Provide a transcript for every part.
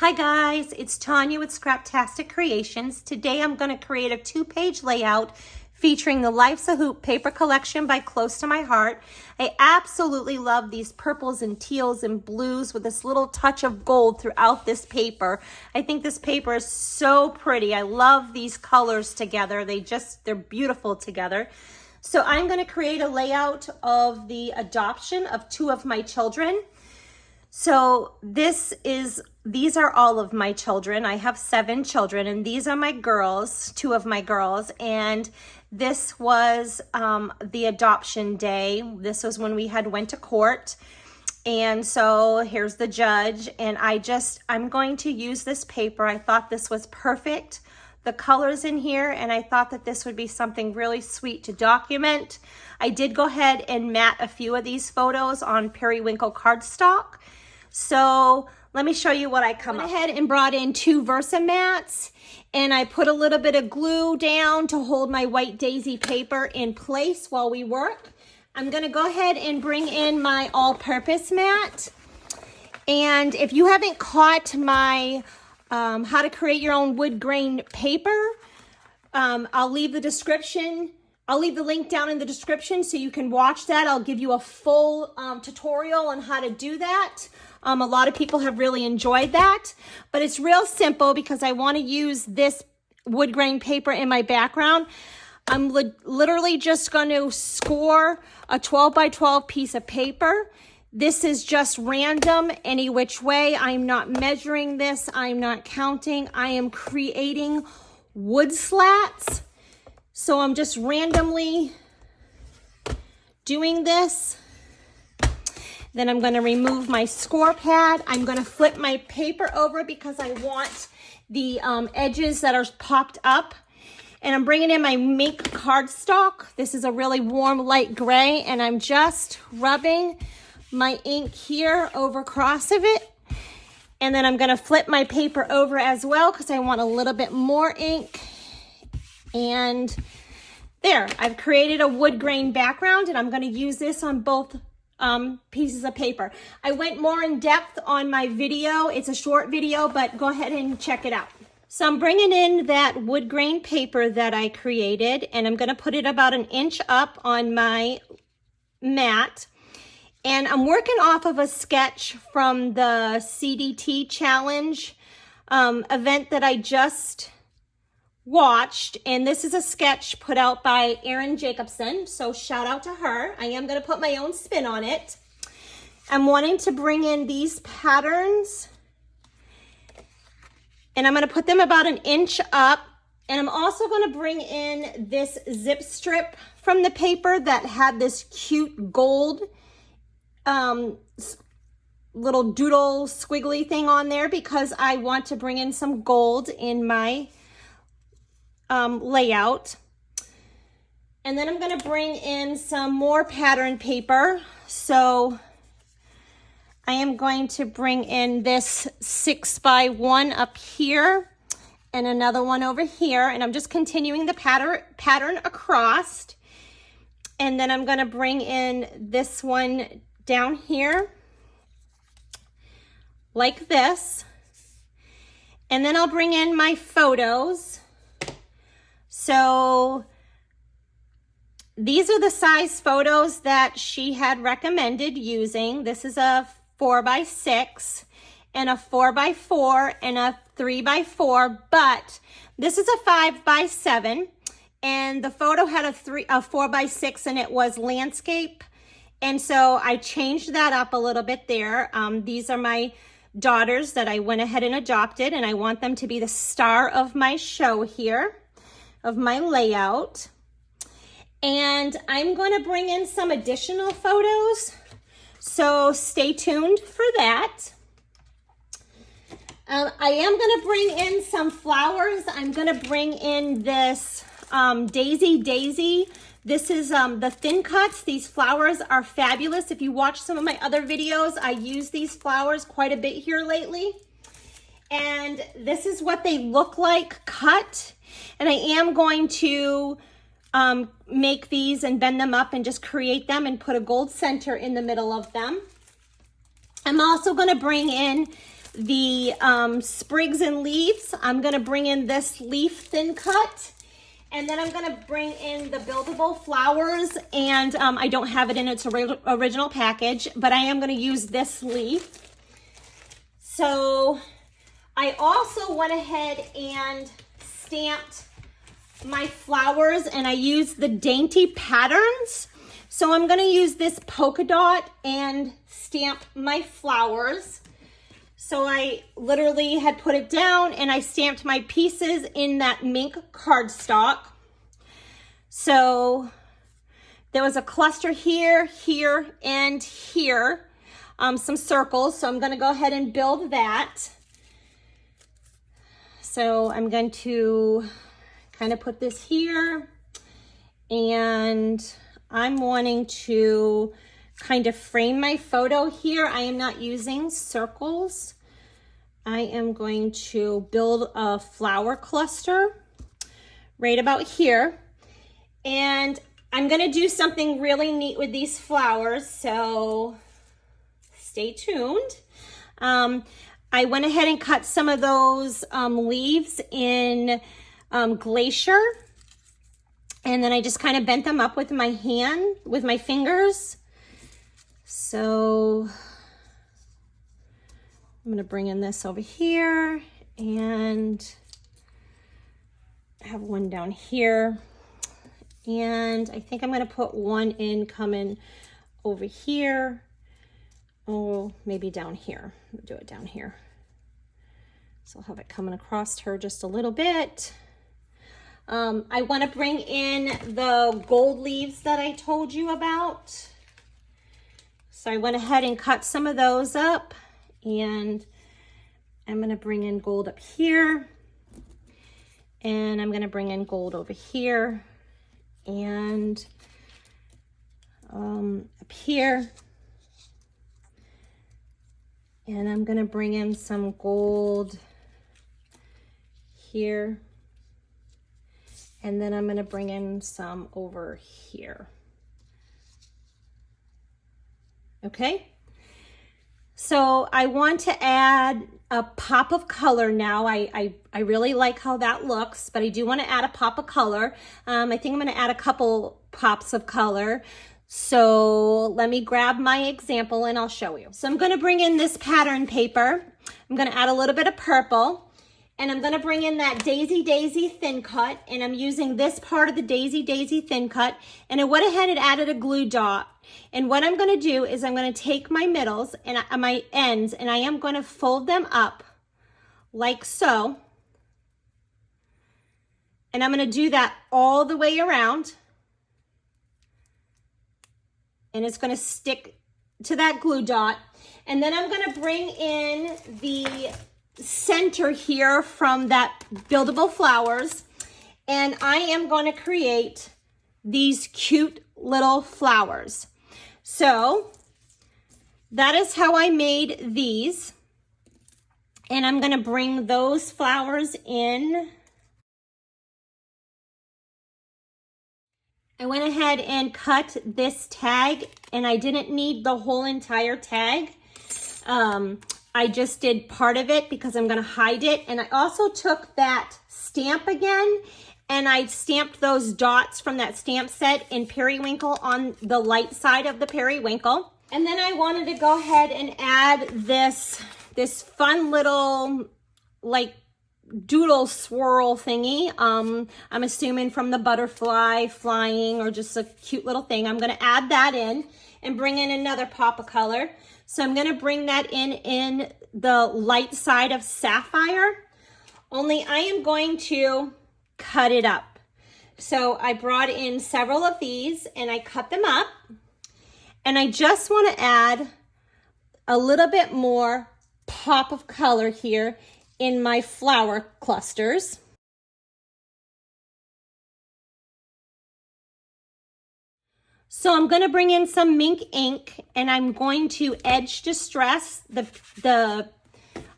Hi guys, it's Tanya with Scraptastic Creations. Today I'm going to create a 2-page layout featuring the Life's a Hoop paper collection by Close to My Heart. I absolutely love these purples and teals and blues with this little touch of gold throughout this paper. I think this paper is so pretty. I love these colors together. They're beautiful together. So I'm going to create a layout of the adoption of 2 of my children. So these are all of my children. I have 7 children, and these are my girls, 2 of my girls. And this was the adoption day. This was when we had went to court. And so here's the judge. And I'm going to use this paper. I thought this was perfect, the colors in here, and I thought that this would be something really sweet to document. I did go ahead and mat a few of these photos on periwinkle cardstock. So let me show you what I went ahead and brought in 2 Versamats, and I put a little bit of glue down to hold my white daisy paper in place while we work. I'm going to go ahead and bring in my all-purpose mat. And if you haven't caught my how to create your own wood grain paper, I'll leave the link down in the description so you can watch that. I'll give you a full tutorial on how to do that. A lot of people have really enjoyed that, but it's real simple because I want to use this wood grain paper in my background. I'm literally just going to score a 12 by 12 piece of paper. This is just random, any which way. I'm not measuring this. I'm not counting. I am creating wood slats. So I'm just randomly doing this. Then I'm going to remove my score pad. I'm going to flip my paper over because I want the edges that are popped up. And I'm bringing in my mink cardstock. This is a really warm light gray, and I'm just rubbing my ink here over across of it. And then I'm going to flip my paper over as well because I want a little bit more ink. And there, I've created a wood grain background, and I'm going to use this on both pieces of paper. I went more in depth on my video. It's a short video, but go ahead and check it out. So I'm bringing in that wood grain paper that I created, and I'm going to put it about 1 inch up on my mat. And I'm working off of a sketch from the CDT challenge event that I just watched, and this is a sketch put out by Erin Jacobson, so shout out to her. I am going to put my own spin on it. I'm wanting to bring in these patterns, and I'm going to put them about 1 inch up, and I'm also going to bring in this zip strip from the paper that had this cute gold little doodle squiggly thing on there because I want to bring in some gold in my layout. And then I'm going to bring in some more pattern paper. So I am going to bring in this 6 by 1 up here and another one over here, and I'm just continuing the pattern across. And then I'm going to bring in this one down here like this, and then I'll bring in my photos. So these are the size photos that she had recommended using. This is a 4 by 6 and a 4 by 4 and a 3 by 4, but this is a 5 by 7, and the photo had a 4 by 6, and it was landscape. And so I changed that up a little bit there. These are my daughters that I went ahead and adopted, and I want them to be the star of my show here, of my layout. And I'm going to bring in some additional photos, so stay tuned for that. I am going to bring in some flowers. I'm going to bring in this Daisy. This is the thin cuts. These flowers are fabulous. If you watch some of my other videos, I use these flowers quite a bit here lately. And this is what they look like cut. And I am going to make these and bend them up and just create them and put a gold center in the middle of them. I'm also going to bring in the sprigs and leaves, I'm gonna bring in this leaf thin cut. And then I'm gonna bring in the buildable flowers, and I don't have it in its original package, but I am gonna use this leaf. So I also went ahead and stamped my flowers, and I used the dainty patterns. So I'm gonna use this polka dot and stamp my flowers. So I literally had put it down and I stamped my pieces in that mink cardstock. So there was a cluster here, here, and here, some circles. So I'm gonna go ahead and build that. So I'm going to kind of put this here, and I'm wanting to kind of frame my photo here. I am not using circles. I am going to build a flower cluster right about here. And I'm gonna do something really neat with these flowers, so stay tuned. I went ahead and cut some of those leaves in glacier, and then I just kind of bent them up with my hand, with my fingers. So I'm gonna bring in this over here, and I have one down here. And I think I'm gonna put one in coming over here. Oh, maybe down here. I'll do it down here. So I'll have it coming across her just a little bit. I wanna bring in the gold leaves that I told you about. So I went ahead and cut some of those up, and I'm gonna bring in gold up here, and I'm gonna bring in gold over here, and up here, and I'm gonna bring in some gold here, and then I'm gonna bring in some over here. Okay, so I want to add a pop of color now. I really like how that looks, but I do want to add a pop of color. I think I'm going to add a couple pops of color. So let me grab my example and I'll show you. So I'm going to bring in this pattern paper. I'm going to add a little bit of purple, and I'm going to bring in that Daisy Daisy thin cut, and I'm using this part of the Daisy Daisy thin cut, and I went ahead and added a glue dot. And what I'm going to do is I'm going to take my middles and my ends, and I am going to fold them up like so. And I'm going to do that all the way around. And it's going to stick to that glue dot. And then I'm going to bring in the center here from that buildable flowers. And I am going to create these cute little flowers. So that is how I made these. And I'm going to bring those flowers in. I went ahead and cut this tag, and I didn't need the whole entire tag. I just did part of it because I'm going to hide it. And I also took that stamp again, and I stamped those dots from that stamp set in periwinkle on the light side of the periwinkle. And then I wanted to go ahead and add this fun little like doodle swirl thingy. I'm assuming from the butterfly flying, or just a cute little thing. I'm going to add that in and bring in another pop of color. So I'm going to bring that in the light side of sapphire, only I am going to cut it up. So I brought in several of these and I cut them up, and I just want to add a little bit more pop of color here in my flower clusters. So I'm going to bring in some mink ink, and I'm going to edge distress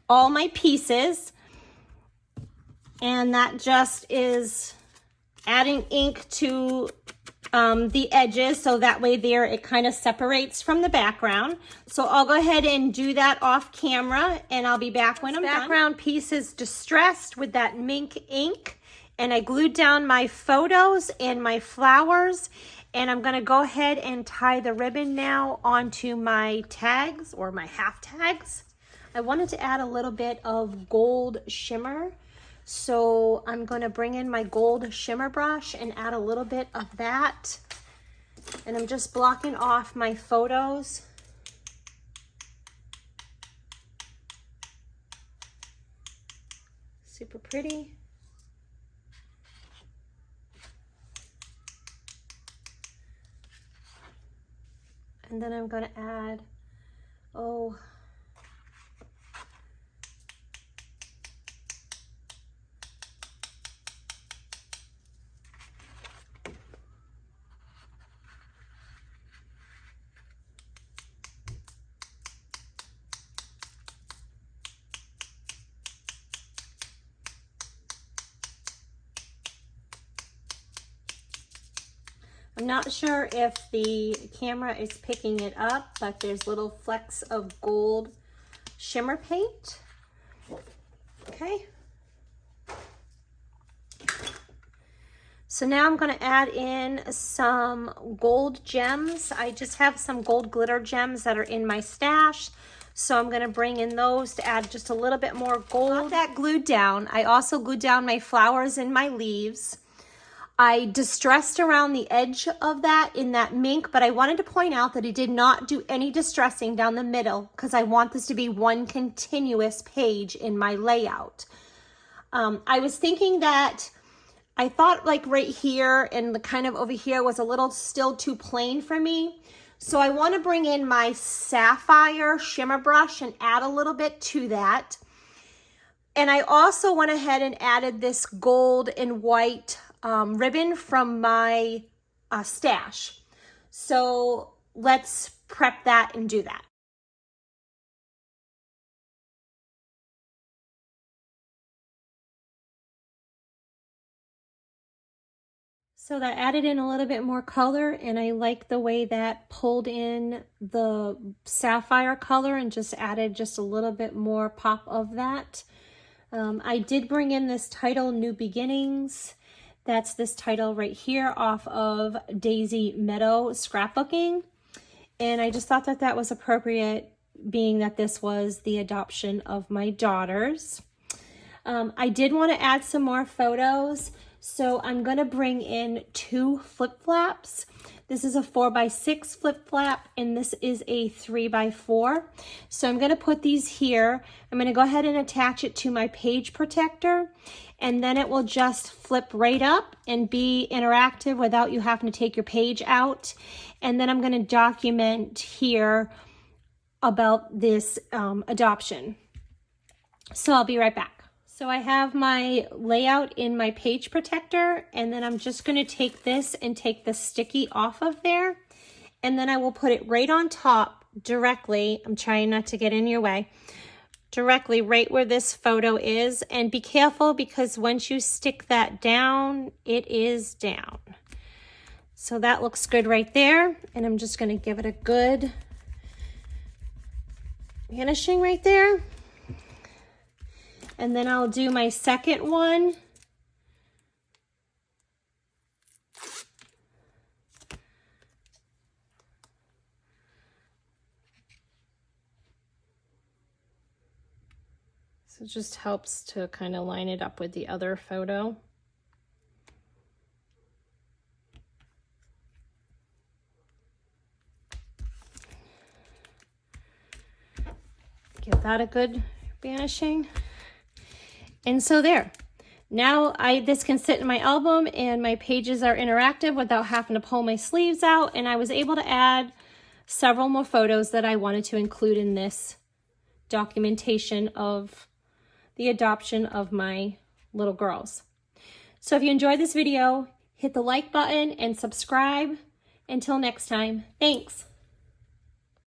all my pieces, and that just is adding ink to the edges, so that way there it kind of separates from the background. So I'll go ahead and do that off camera, and I'll be back when I'm done. Background piece is distressed with that mink ink, and I glued down my photos and my flowers, and I'm gonna go ahead and tie the ribbon now onto my tags, or my half tags. I wanted to add a little bit of gold shimmer, so I'm going to bring in my gold shimmer brush and add a little bit of that. And I'm just blocking off my photos. Super pretty. And then I'm going to add, I'm not sure if the camera is picking it up, but there's little flecks of gold shimmer paint. Okay. So now I'm going to add in some gold gems. I just have some gold glitter gems that are in my stash. So I'm going to bring in those to add just a little bit more gold. Got that glued down. I also glued down my flowers and my leaves. I distressed around the edge of that in that mink, but I wanted to point out that I did not do any distressing down the middle because I want this to be one continuous page in my layout. I was thinking that I thought like right here and the kind of over here was a little still too plain for me. So I want to bring in my sapphire shimmer brush and add a little bit to that. And I also went ahead and added this gold and white ribbon from my stash. So let's prep that and do that. So that added in a little bit more color, and I like the way that pulled in the sapphire color and just added just a little bit more pop of that. I did bring in this title, New Beginnings. That's this title right here off of Daisy Meadow Scrapbooking. And I just thought that that was appropriate, being that this was the adoption of my daughters. I did want to add some more photos. So I'm going to bring in 2 flip flaps. This is a 4x6 flip flap, and this is a 3x4. So I'm going to put these here. I'm going to go ahead and attach it to my page protector, and then it will just flip right up and be interactive without you having to take your page out. And then I'm going to document here about this adoption. So I'll be right back. So I have my layout in my page protector, and then I'm just going to take this and take the sticky off of there, and then I will put it right on top directly. I'm trying not to get in your way. Directly right where this photo is, and be careful because once you stick that down, it is down. So that looks good right there, and I'm just going to give it a good vanishing right there. And then I'll do my second one. So it just helps to kind of line it up with the other photo. Give that a good vanishing. And so there. Now this can sit in my album and my pages are interactive without having to pull my sleeves out, and I was able to add several more photos that I wanted to include in this documentation of the adoption of my little girls. So if you enjoyed this video, hit the like button and subscribe. Until next time, thanks.